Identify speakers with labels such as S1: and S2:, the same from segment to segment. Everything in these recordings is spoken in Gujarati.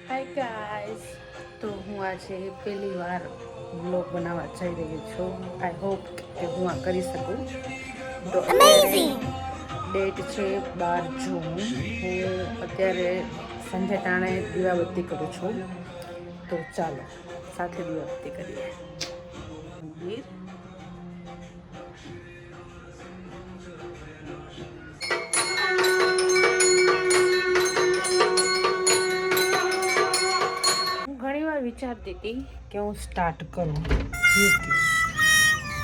S1: હાય ગાઈસ, તો હું આજે પહેલી વાર બ્લોગ બનાવવા જઈ રહી છું. આઈ હોપ કે હું આ કરી શકું. તો અત્યારે ડેટ છે 12 જૂન. હું અત્યારે સંધ્યા ટાણે દીવાબત્તી કરું છું. તો ચાલો સાથે દીવાબત્તી કરીએ. મંદિર ઘણીવાર વિચારતી હતી કે હું સ્ટાર્ટ કરું યુટ્યુબ,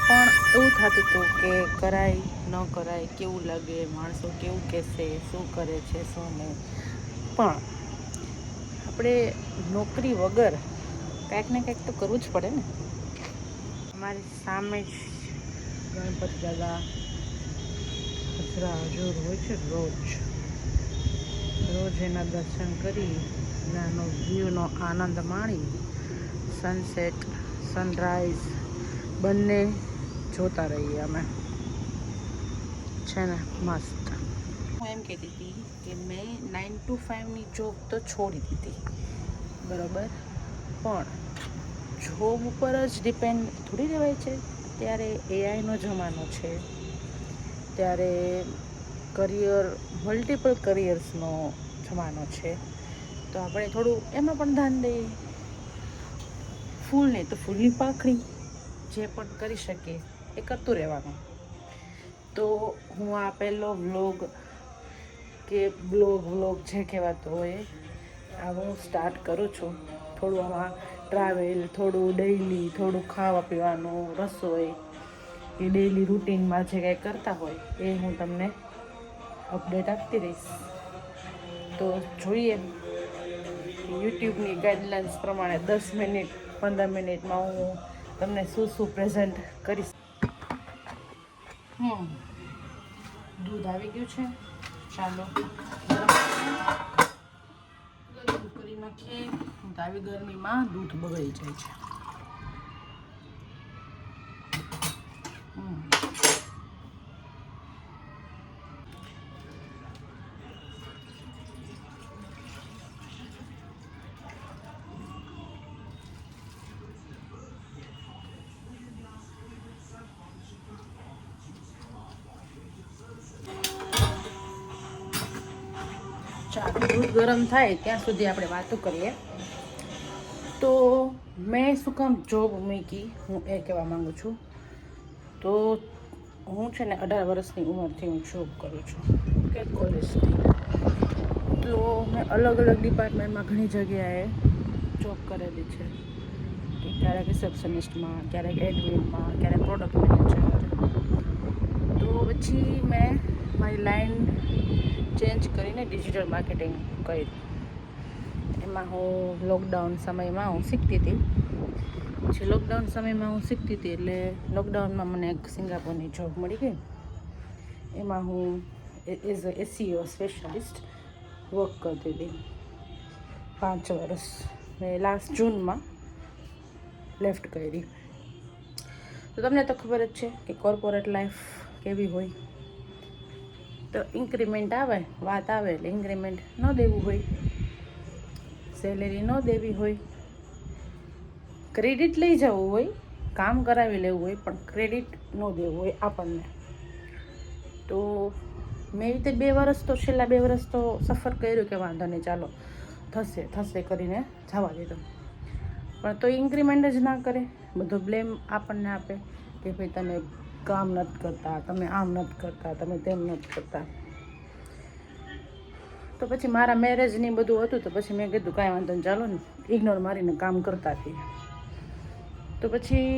S1: પણ એવું થતું હતું કે કરાય ન કરાય, કેવું લાગે, માણસો કેવું કહેશે, શું કરે છે શું નહીં. પણ આપણે નોકરી વગર કાંઈક ને કાંઈક તો કરવું જ પડે ને. અમારી સામે જ ગણપતિ દાદા હજરા હજુર હોય છે. રોજ એના દર્શન કરી એનો વ્યૂનો આનંદ માણી સનસેટ સનરાઈઝ બંને જોતા રહીએ અમે. છે ને મસ્ત. હું એમ કહેતી હતી કે મેં 9 to 5ની જોબ તો છોડી દીધી, બરાબર, પણ જોબ ઉપર જ ડિપેન્ડ થોડી રહેવાય છે. ત્યારે એઆઈનો જમાનો છે, ત્યારે મલ્ટિપલ કરિયર્સનો જમાનો છે. તો આપણે થોડું એમાં પણ ધ્યાન દઈએ. ફૂલ નહીં તો ફૂલની પાંખડી, જે પણ કરી શકીએ એ કરતું રહેવાનું. તો હું આ પહેલો વ્લોગ જે કહેવાતો હોય આ હું સ્ટાર્ટ કરું છું. થોડું આમાં ટ્રાવેલ, થોડું ડેઈલી, થોડું ખાવા પીવાનું, રસોઈ, એ ડેઈલી રૂટીનમાં જે કાંઈ કરતા હોય એ હું તમને અપડેટ આપતી રહીશ. તો જોઈએ યુટ્યુબની ગાઈડલાઇન્સ પ્રમાણે 10 મિનિટ 15 મિનિટમાં હું તમને શું પ્રેઝન્ટ કરીશ. દૂધ આવી ગયું છે, ચાલો ગરમ કરી નાખીએ. આવી ગરમીમાં દૂધ બગડી જાય છે. ચાલો દૂધ ગરમ થાય ત્યાં સુધી આપણે વાતો કરીએ. તો મેં શું કામ જોબ મૂકી હું એ કહેવા માગું છું. તો હું છે ને 18 વર્ષની ઉંમરથી હું જોબ કરું છું કે કોલેજથી. તો મેં અલગ અલગ ડિપાર્ટમેન્ટમાં ઘણી જગ્યાએ જોબ કરેલી છે. કે ક્યારેક રિસેપ્શનિસ્ટમાં, ક્યારેક એડમિનમાં, ક્યારેક પ્રોડક્ટ મેનેજર. તો પછી મેં મારી લાઈન ચેન્જ કરીને ડિજિટલ માર્કેટિંગ કર્યું. એમાં હું લોકડાઉન સમયમાં હું શીખતી હતી. પછી લોકડાઉન સમયમાં હું શીખતી હતી એટલે લોકડાઉનમાં મને એક સિંગાપોરની જોબ મળી ગઈ. એમાં હું as a SEO specialist work કરતી હતી 5 વર્ષ. મેં લાસ્ટ જૂનમાં લેફ્ટ કરી. તો તમને તો ખબર જ છે કે કોર્પોરેટ લાઈફ કેવી હોય. તો ઇન્ક્રીમેન્ટ આવે, વાત આવે એટલે ઇન્ક્રીમેન્ટ ન દેવું હોય, સેલેરી ન દેવી હોય, ક્રેડિટ લઈ જવું હોય, કામ કરાવી લેવું હોય, પણ ક્રેડિટ ન દેવું હોય આપણને. તો મેં એ રીતે 2 વર્ષ તો છેલ્લા 2 વર્ષ તો સફર કર્યું કે વાંધો નહીં, ચાલો થશે કરીને જવા દીધો. પણ તો ઇન્ક્રીમેન્ટ જ ના કરે, બધો બ્લેમ આપણને આપે કે ભાઈ તમે કામ નથી કરતા, તમે આમ નથી કરતા, તમે તેમ નથી કરતા. તો પછી મારા મેરેજની બધું હતું. તો પછી મેં કીધું કાંઈ વાંધો નહીં, ચાલો ને ઇગ્નોર મારીને કામ કરતા હતી. તો પછી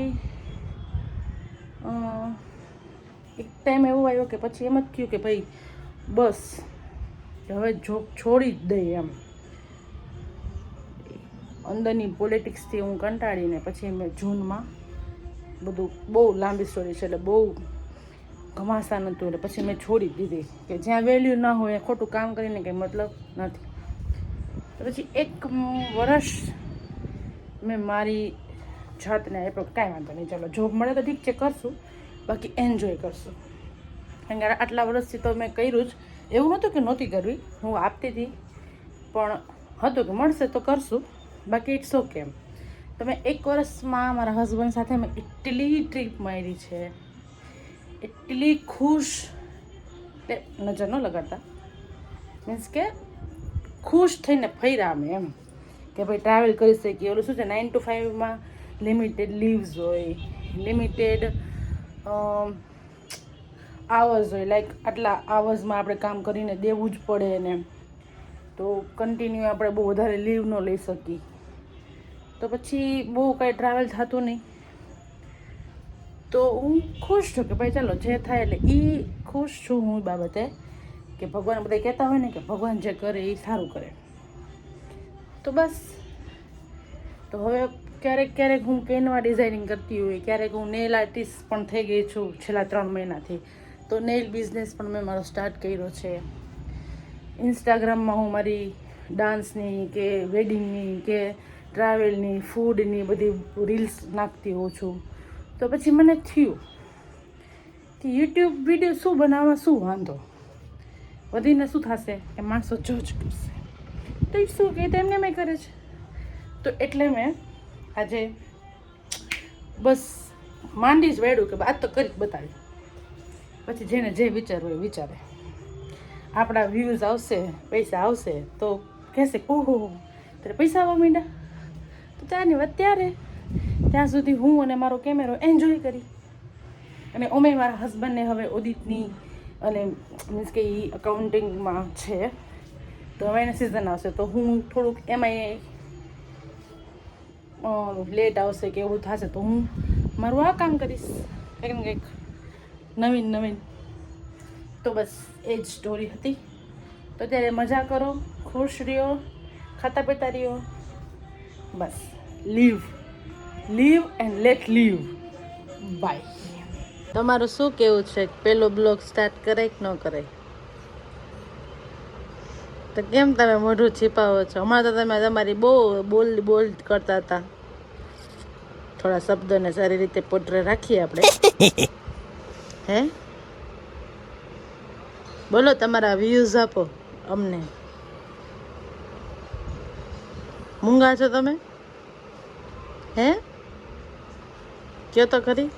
S1: એક ટાઈમ એવો આવ્યો કે પછી એમ જ થયું કે ભાઈ બસ હવે જોબ છોડી જ દઈએ એમ. અંદરની પોલિટિક્સથી હું કંટાળીને પછી મેં જૂનમાં બધું, બહુ લાંબી સ્ટોરી છે એટલે બહુ ઘમાસાન હતું, એટલે પછી મેં છોડી દીધી કે જ્યાં વેલ્યુ ના હોય ખોટું કામ કરીને કંઈ મતલબ નથી. તો પછી 1 વર્ષ મેં મારી જાતને આપ્યો કાંઈ વાંધો નહીં, ચાલો જોબ મળે તો ઠીક છે કરશું, બાકી એન્જોય કરશું. કારણ કે આટલા વર્ષથી તો મેં કર્યું જ. એવું નહોતું કે નહોતી કરવી, હું આપતી હતી, પણ હતું કે મળશે તો કરશું, બાકી ઇટ્સ ઓકે. તમે 1 વર્ષમાં મારા હસબન્ડ સાથે મેં એટલી ટ્રીપ મારી છે, એટલી ખુશ, એટલે નજર ન લગાડતા, મીન્સ કે ખુશ થઈને ફર્યા અમે એમ કે ભાઈ ટ્રાવેલ કરી શકીએ. ઓલું શું છે 9 to 5માં લિમિટેડ લીવ્સ હોય, લિમિટેડ આવર્સ હોય, લાઈક આટલા આવર્સમાં આપણે કામ કરીને દેવું જ પડે ને, તો કન્ટિન્યુ આપણે બહુ વધારે લીવ ન લઈ શકીએ, તો પછી બહુ કાંઈ ટ્રાવેલ થતું નહીં. તો હું ખુશ છું કે ભાઈ ચાલો જે થાય, એટલે એ ખુશ છું હું એ બાબતે કે ભગવાન, બધા કહેતા હોય ને કે ભગવાન જે કરે એ સારું કરે. તો બસ, તો હવે ક્યારેક હું કેનવા ડિઝાઇનિંગ કરતી હોય, ક્યારેક હું નેલ આર્ટિસ્ટ પણ થઈ ગઈ છું છેલ્લા 3 મહિનાથી. તો નેલ બિઝનેસ પણ મેં મારો સ્ટાર્ટ કર્યો છે. ઇન્સ્ટાગ્રામમાં હું મારી ડાન્સની કે વેડિંગની કે ટ્રાવેલની, ફૂડની બધી રીલ્સ નાખતી હોઉં છું. તો પછી મને થયું કે યુટ્યુબ વિડીયો શું બનાવવા, શું વાંધો, વધીને શું થશે કે માણસો જજ કરશે, તો એ શું કે તેમને મેં કરે છે. તો એટલે મેં આજે બસ માંડી જ વાળ્યું કે વાત તો કરી જ બતાવી, પછી જેને જે વિચારવું એ વિચારે. આપણા વ્યૂઝ આવશે, પૈસા આવશે તો કહેશે ઓહો ત્યારે પૈસા આવવા માંડ્યા, તો ત્યાંની વાત ત્યારે, ત્યાં સુધી હું અને મારો કેમેરો એન્જોય કરી. અને અમે મારા હસબન્ડને હવે ઓડિટની અને મીન્સ કે એ અકાઉન્ટિંગમાં છે, તો હવે એને સિઝન આવશે તો હું થોડુંક એમાંય લેટ આવશે કે એવું થશે, તો હું મારું આ કામ કરીશ કંઈક ને કંઈક નવીન. તો બસ એ જ સ્ટોરી હતી. તો ત્યારે મજા કરો, ખુશ રહ્યો, ખાતા પીતા રહ્યો, બસ live and let live. Bye. તમારું શું કેવું છે? પેલો બ્લોગ સ્ટાર્ટ કરાય કે ન કરાય? તો કેમ તમે મોઢું છીપાવો છો? હમણાં તો તમે તમારી બહુ બોલ કરતા હતા. થોડા શબ્દોને સારી રીતે પોટ્રે રાખીએ આપણે. હે બોલો, તમારા વ્યૂઝ આપો અમને. મૂંગા છો તમે? હે કયો તો ખરી.